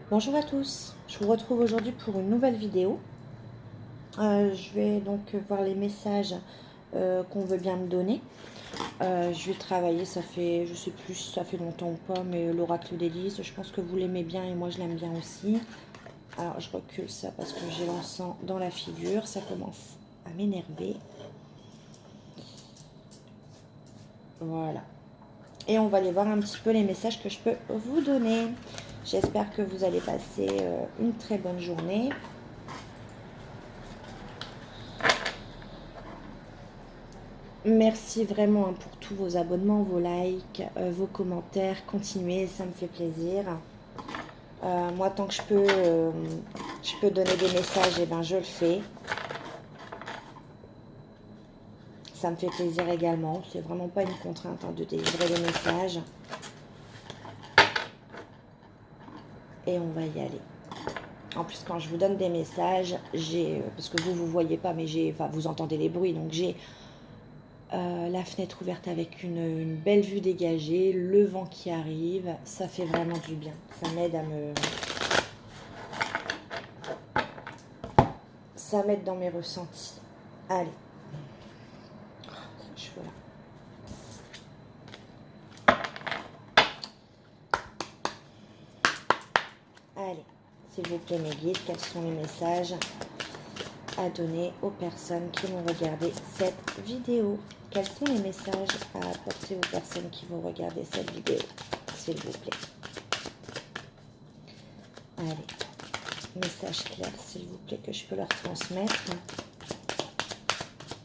Bonjour à tous, je vous retrouve aujourd'hui pour une nouvelle vidéo. Je vais donc voir les messages qu'on veut bien me donner. Je vais travailler, ça fait, je sais plus si ça fait longtemps ou pas, mais l'oracle d'Élise, je pense que vous l'aimez bien et moi je l'aime bien aussi. Alors je recule ça parce que j'ai l'encens dans la figure, ça commence à m'énerver. Voilà. Et on va aller voir un petit peu les messages que je peux vous donner. J'espère que vous allez passer une très bonne journée. Merci vraiment pour tous vos abonnements, vos likes, vos commentaires. Continuez, ça me fait plaisir. Moi, tant que je peux donner des messages, et ben, je le fais. Ça me fait plaisir également. C'est vraiment pas une contrainte de délivrer les messages. Et on va y aller. En plus, quand je vous donne des messages, parce que vous voyez pas, mais vous entendez les bruits, donc j'ai la fenêtre ouverte avec une belle vue dégagée, le vent qui arrive, ça fait vraiment du bien. Ça m'aide ça m'aide dans mes ressentis. Allez. Ce cheveu là. Allez. S'il vous plaît, mes guides, quels sont les messages à donner aux personnes qui vont regarder cette vidéo? Quels sont les messages à apporter aux personnes qui vont regarder cette vidéo, s'il vous plaît? Allez, message clair, s'il vous plaît, que je peux leur transmettre.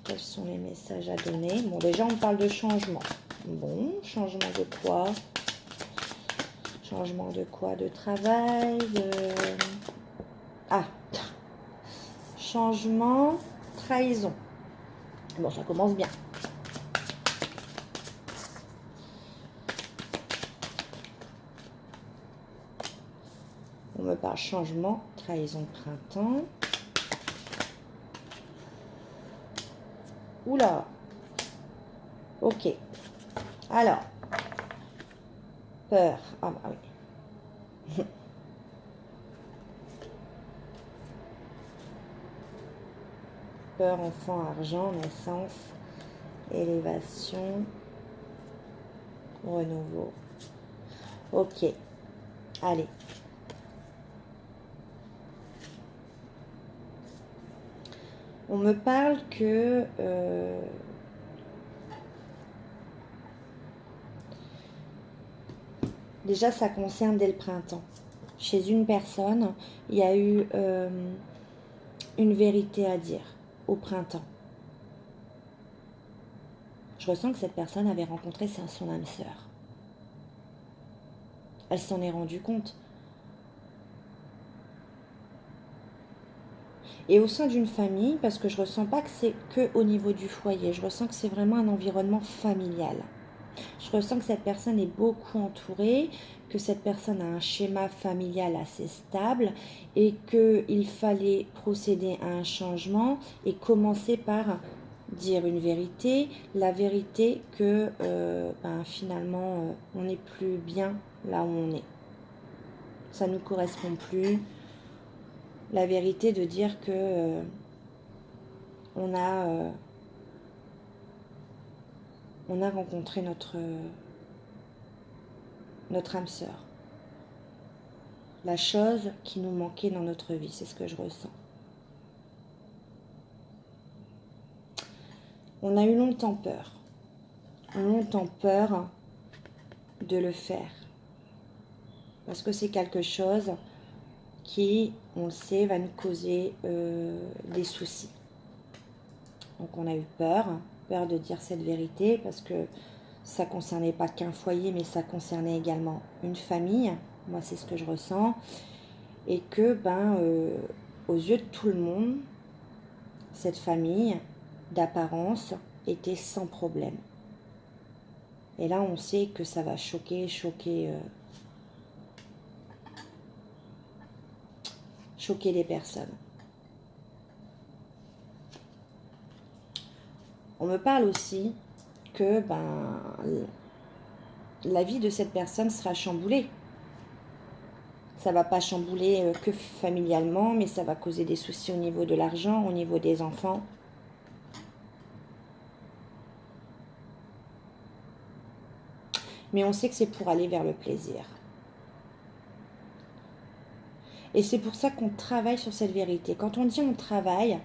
Quels sont les messages à donner? Bon, déjà, on parle de changement. Bon, changement de quoi? Changement de quoi? De travail, Ah, changement, trahison. Bon, ça commence bien. On me parle changement, trahison de printemps. Oula. Ok. Alors. Peur. Ah bah oui. Peur, enfant, argent, naissance, élévation, renouveau. Ok. Allez. On me parle que déjà ça concerne dès le printemps. Chez une personne, il y a eu une vérité à dire au printemps. Je ressens que cette personne avait rencontré son âme sœur. Elle s'en est rendue compte. Et au sein d'une famille, parce que je ressens pas que c'est que au niveau du foyer, je ressens que c'est vraiment un environnement familial. Je ressens que cette personne est beaucoup entourée, que cette personne a un schéma familial assez stable et qu'il fallait procéder à un changement et commencer par dire une vérité, la vérité que finalement on n'est plus bien là où on est. Ça ne nous correspond plus. La vérité de dire que on a rencontré notre âme sœur. La chose qui nous manquait dans notre vie, c'est ce que je ressens. On a eu longtemps peur de le faire. Parce que c'est quelque chose qui, on le sait, va nous causer des soucis. Donc on a eu peur de dire cette vérité parce que ça ne concernait pas qu'un foyer, mais ça concernait également une famille. Moi, c'est ce que je ressens. Et que, aux yeux de tout le monde, cette famille, d'apparence, était sans problème. Et là, on sait que ça va choquer les personnes. On me parle aussi que la vie de cette personne sera chamboulée. Ça va pas chambouler que familialement, mais ça va causer des soucis au niveau de l'argent, au niveau des enfants. Mais on sait que c'est pour aller vers le plaisir. Et c'est pour ça qu'on travaille sur cette vérité. Quand on dit on travaille,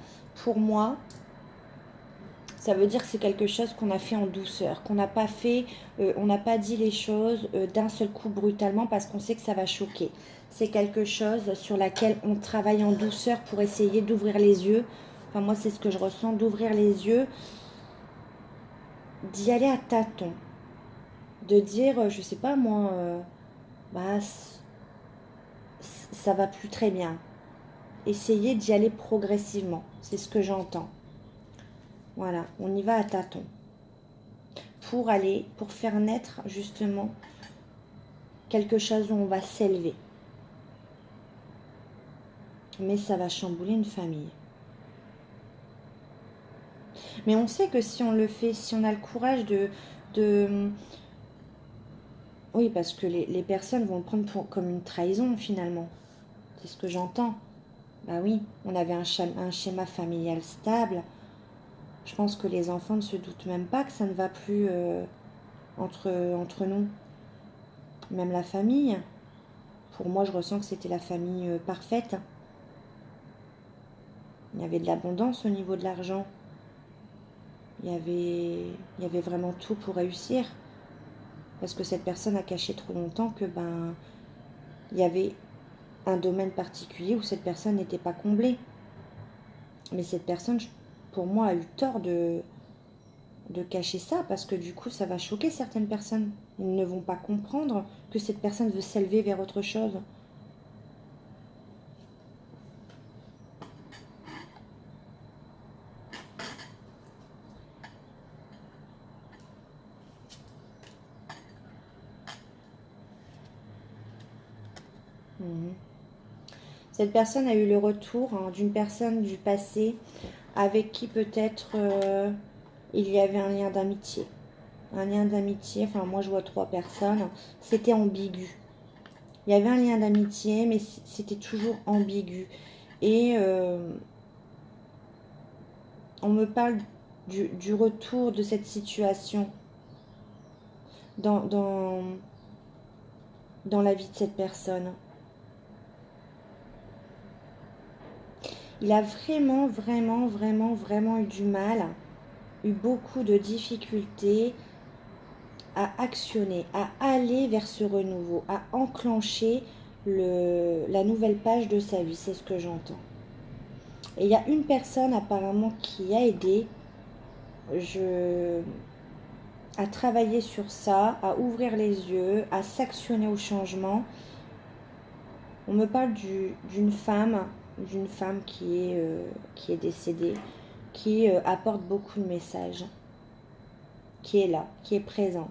pour moi, ça veut dire que c'est quelque chose qu'on a fait en douceur, qu'on n'a pas fait, on n'a pas dit les choses d'un seul coup brutalement parce qu'on sait que ça va choquer. C'est quelque chose sur laquelle on travaille en douceur pour essayer d'ouvrir les yeux. Enfin, moi, c'est ce que je ressens, d'ouvrir les yeux, d'y aller à tâtons. De dire, je sais pas moi, bah, ça va plus très bien. Essayer d'y aller progressivement, c'est ce que j'entends. Voilà, on y va à tâtons. Pour faire naître justement quelque chose où on va s'élever. Mais ça va chambouler une famille. Mais on sait que si on le fait, si on a le courage de... Oui, parce que les personnes vont le prendre comme une trahison finalement. C'est ce que j'entends. Bah oui, on avait un schéma familial stable. Je pense que les enfants ne se doutent même pas que ça ne va plus entre nous. Même la famille. Pour moi, je ressens que c'était la famille parfaite. Il y avait de l'abondance au niveau de l'argent. Il y avait vraiment tout pour réussir. Parce que cette personne a caché trop longtemps que il y avait un domaine particulier où cette personne n'était pas comblée. Mais cette personne, pour moi, a eu tort de cacher ça parce que du coup, ça va choquer certaines personnes. Ils ne vont pas comprendre que cette personne veut s'élever vers autre chose. Mhm. Cette personne a eu le retour d'une personne du passé avec qui peut-être il y avait un lien d'amitié. Un lien d'amitié, enfin moi je vois 3 personnes, c'était ambigu. Il y avait un lien d'amitié, mais c'était toujours ambigu. Et on me parle du retour de cette situation dans, dans, dans la vie de cette personne. Il a vraiment, vraiment, vraiment, vraiment eu du mal, eu beaucoup de difficultés à actionner, à aller vers ce renouveau, à enclencher la nouvelle page de sa vie. C'est ce que j'entends. Et il y a une personne apparemment qui a aidé à travailler sur ça, à ouvrir les yeux, à s'actionner au changement. On me parle d'une femme qui est décédée, qui apporte beaucoup de messages, qui est là, qui est présente.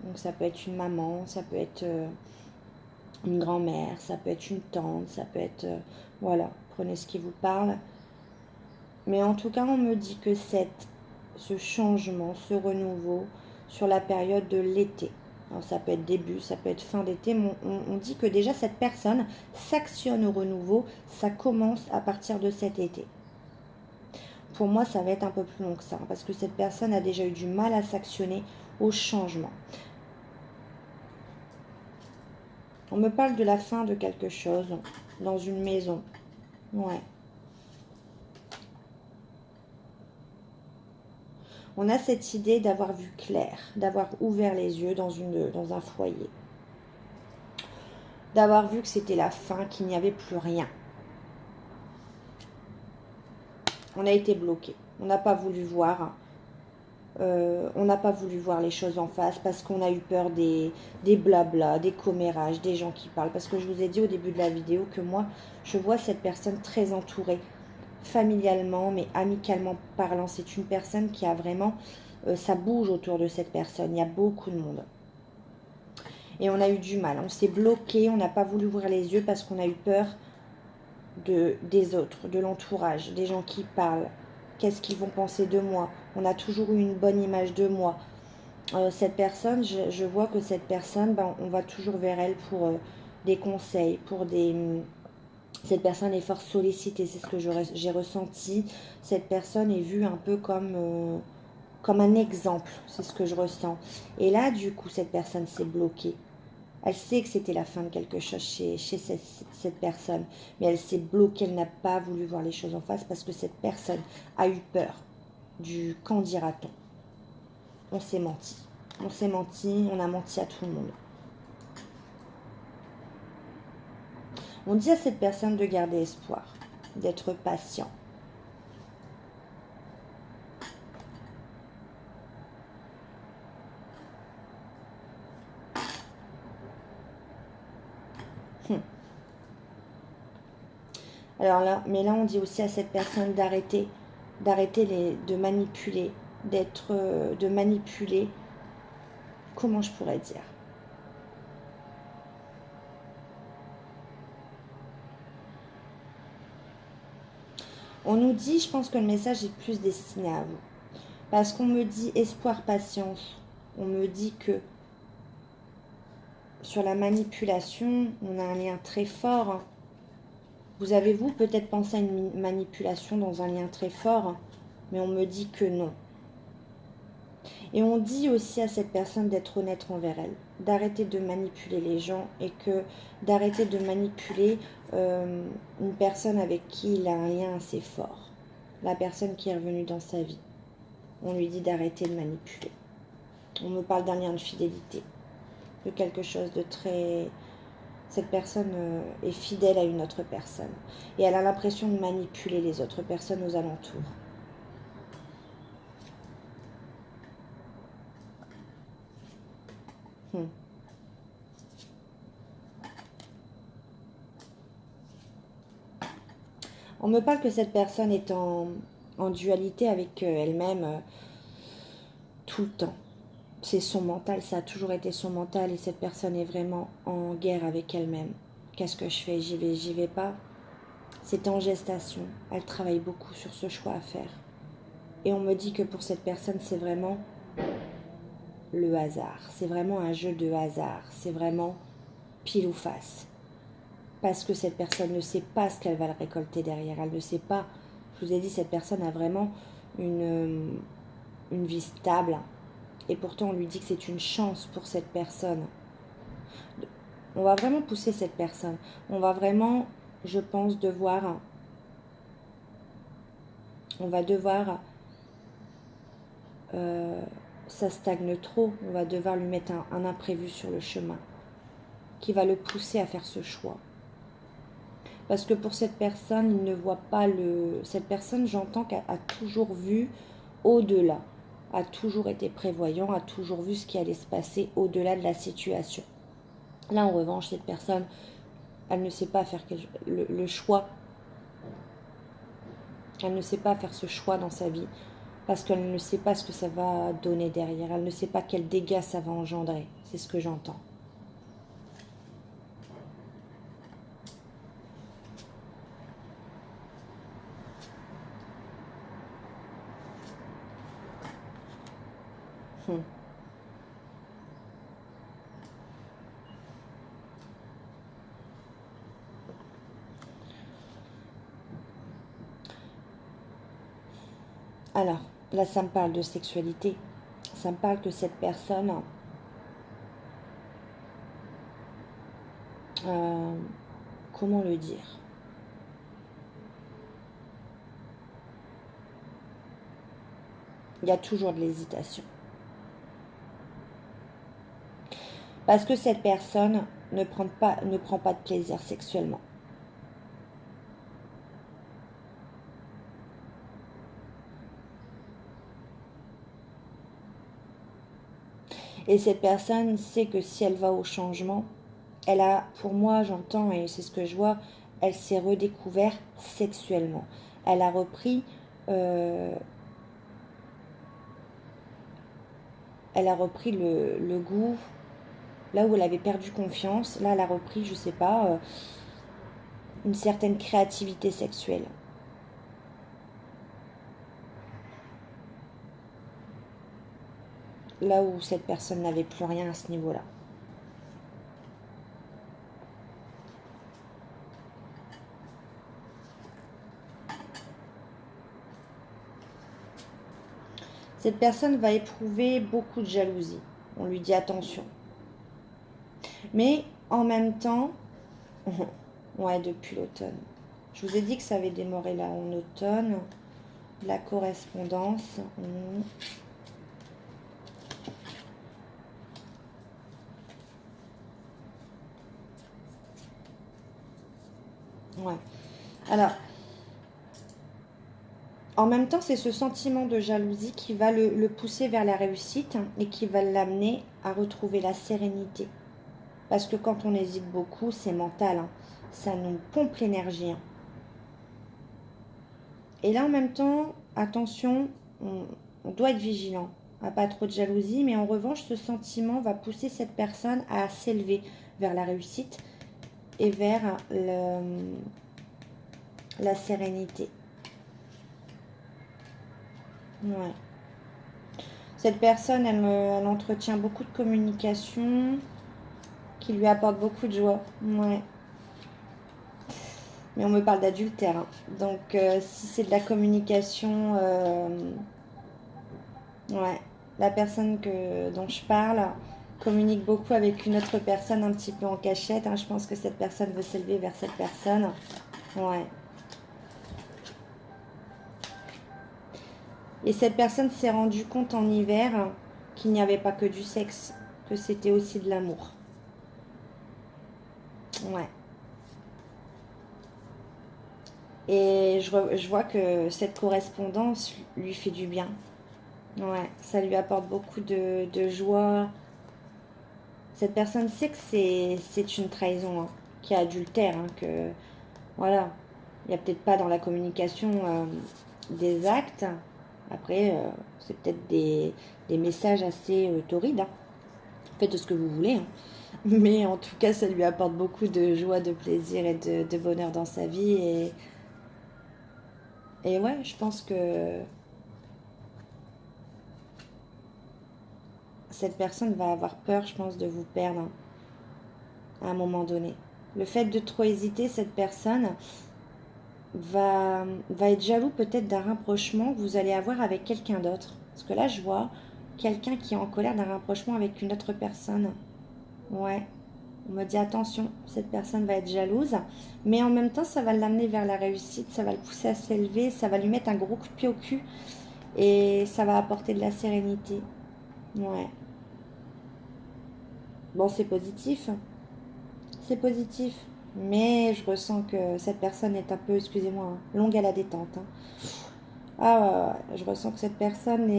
Donc ça peut être une maman, ça peut être une grand-mère, ça peut être une tante, ça peut être... voilà, prenez ce qui vous parle. Mais en tout cas, on me dit que ce changement, ce renouveau sur la période de l'été. Alors ça peut être début, ça peut être fin d'été, mais on dit que déjà cette personne s'actionne au renouveau, ça commence à partir de cet été. Pour moi, ça va être un peu plus long que ça, parce que cette personne a déjà eu du mal à s'actionner au changement. On me parle de la fin de quelque chose dans une maison. Ouais. On a cette idée d'avoir vu clair, d'avoir ouvert les yeux dans un foyer. D'avoir vu que c'était la fin, qu'il n'y avait plus rien. On a été bloqué. On n'a pas voulu voir. On n'a pas voulu voir les choses en face parce qu'on a eu peur des blabla, des commérages, des gens qui parlent. Parce que je vous ai dit au début de la vidéo que moi, je vois cette personne très entourée, familialement, mais amicalement parlant. C'est une personne qui a vraiment... ça bouge autour de cette personne. Il y a beaucoup de monde. Et on a eu du mal. On s'est bloqué. On n'a pas voulu ouvrir les yeux parce qu'on a eu peur des autres, de l'entourage, des gens qui parlent. Qu'est-ce qu'ils vont penser de moi? On a toujours eu une bonne image de moi. Cette personne, je vois que cette personne, ben, on va toujours vers elle pour des conseils, pour des... Cette personne est fort sollicitée, c'est ce que j'ai ressenti. Cette personne est vue un peu comme un exemple, c'est ce que je ressens. Et là, du coup, cette personne s'est bloquée. Elle sait que c'était la fin de quelque chose chez cette personne, mais elle s'est bloquée, elle n'a pas voulu voir les choses en face parce que cette personne a eu peur du qu'en dira-t-on. On s'est menti. On s'est menti, on a menti à tout le monde. On dit à cette personne de garder espoir, d'être patient. Alors là, mais là on dit aussi à cette personne d'arrêter de manipuler, de manipuler, comment je pourrais dire? On nous dit, je pense que le message est plus destiné à vous. Parce qu'on me dit espoir, patience. On me dit que sur la manipulation, on a un lien très fort. Vous avez-vous peut-être pensé à une manipulation dans un lien très fort, mais on me dit que non. Et on dit aussi à cette personne d'être honnête envers elle, d'arrêter de manipuler les gens et que d'arrêter de manipuler une personne avec qui il a un lien assez fort. La personne qui est revenue dans sa vie. On lui dit d'arrêter de manipuler. On me parle d'un lien de fidélité, de quelque chose de très... Cette personne est fidèle à une autre personne et elle a l'impression de manipuler les autres personnes aux alentours. On me parle que cette personne est en dualité avec elle-même tout le temps. C'est son mental, ça a toujours été son mental et cette personne est vraiment en guerre avec elle-même. Qu'est-ce que je fais? J'y vais pas. C'est en gestation. Elle travaille beaucoup sur ce choix à faire. Et on me dit que pour cette personne, c'est vraiment le hasard. C'est vraiment un jeu de hasard. C'est vraiment pile ou face. Parce que cette personne ne sait pas ce qu'elle va le récolter derrière. Elle ne sait pas. Je vous ai dit, cette personne a vraiment une vie stable. Et pourtant, on lui dit que c'est une chance pour cette personne. On va vraiment pousser cette personne. On va vraiment, je pense, devoir... On va devoir... ça stagne trop. On va devoir lui mettre un imprévu sur le chemin qui va le pousser à faire ce choix. Parce que pour cette personne, il ne voit pas le... Cette personne, j'entends qu'elle a toujours vu au-delà, a toujours été prévoyant, a toujours vu ce qui allait se passer au-delà de la situation. Là, en revanche, cette personne, elle ne sait pas faire le choix. Elle ne sait pas faire ce choix dans sa vie parce qu'elle ne sait pas ce que ça va donner derrière. Elle ne sait pas quels dégâts ça va engendrer. C'est ce que j'entends. Alors, là, ça me parle de sexualité. Ça me parle que cette personne... comment le dire? Il y a toujours de l'hésitation. Parce que cette personne ne prend pas de plaisir sexuellement. Et cette personne sait que si elle va au changement, elle a, pour moi, j'entends, et c'est ce que je vois, elle s'est redécouverte sexuellement. Elle a repris... elle a repris le goût, là où elle avait perdu confiance. Là, elle a repris, je sais pas, une certaine créativité sexuelle. là où cette personne n'avait plus rien à ce niveau-là. Cette personne va éprouver beaucoup de jalousie. On lui dit attention. Mais en même temps, ouais, depuis l'automne. Je vous ai dit que ça avait démarré là en automne. La correspondance. Ouais. Alors, en même temps, c'est ce sentiment de jalousie qui va le pousser vers la réussite et qui va l'amener à retrouver la sérénité. Parce que quand on hésite beaucoup, c'est mental, hein. Ça nous pompe l'énergie, hein. Et là, en même temps, attention, on doit être vigilant, à pas trop de jalousie, mais en revanche, ce sentiment va pousser cette personne à s'élever vers la réussite et vers la sérénité. Ouais. Cette personne, elle entretient beaucoup de communication qui lui apporte beaucoup de joie. Ouais. Mais on me parle d'adultère, hein. Donc, si c'est de la communication, ouais, la personne dont je parle communique beaucoup avec une autre personne un petit peu en cachette, hein. Je pense que cette personne veut s'élever vers cette personne. Ouais. Et cette personne s'est rendue compte en hiver qu'il n'y avait pas que du sexe, que c'était aussi de l'amour. Ouais. Et je vois que cette correspondance lui fait du bien. Ouais, ça lui apporte beaucoup de joie. Cette personne sait que c'est une trahison, hein, qui est adultère, hein, que voilà, il n'y a peut-être pas dans la communication des actes. Après, c'est peut-être des messages assez torrides, hein. Faites ce que vous voulez, hein. Mais en tout cas, ça lui apporte beaucoup de joie, de plaisir et de bonheur dans sa vie. Et ouais, je pense que cette personne va avoir peur, je pense, de vous perdre, hein, à un moment donné. Le fait de trop hésiter, cette personne va être jaloux peut-être d'un rapprochement que vous allez avoir avec quelqu'un d'autre. Parce que là, je vois quelqu'un qui est en colère d'un rapprochement avec une autre personne. Ouais, on me dit attention, cette personne va être jalouse. Mais en même temps, ça va l'amener vers la réussite, ça va le pousser à s'élever, ça va lui mettre un gros coup de pied au cul. Et ça va apporter de la sérénité. Ouais. Bon, c'est positif. C'est positif. Mais je ressens que cette personne est un peu, excusez-moi, hein, longue à la détente, hein. Ah ouais, ouais, ouais. Je ressens que cette personne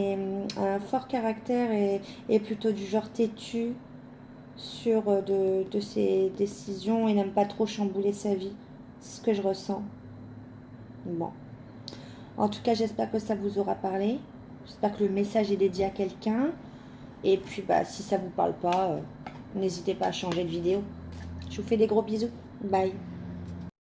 a un fort caractère et plutôt du genre têtu sur de ses décisions et n'aime pas trop chambouler sa vie. C'est ce que je ressens. Bon. En tout cas, j'espère que ça vous aura parlé. J'espère que le message est dédié à quelqu'un. Et puis, bah, si ça vous parle pas, n'hésitez pas à changer de vidéo. Je vous fais des gros bisous. Bye.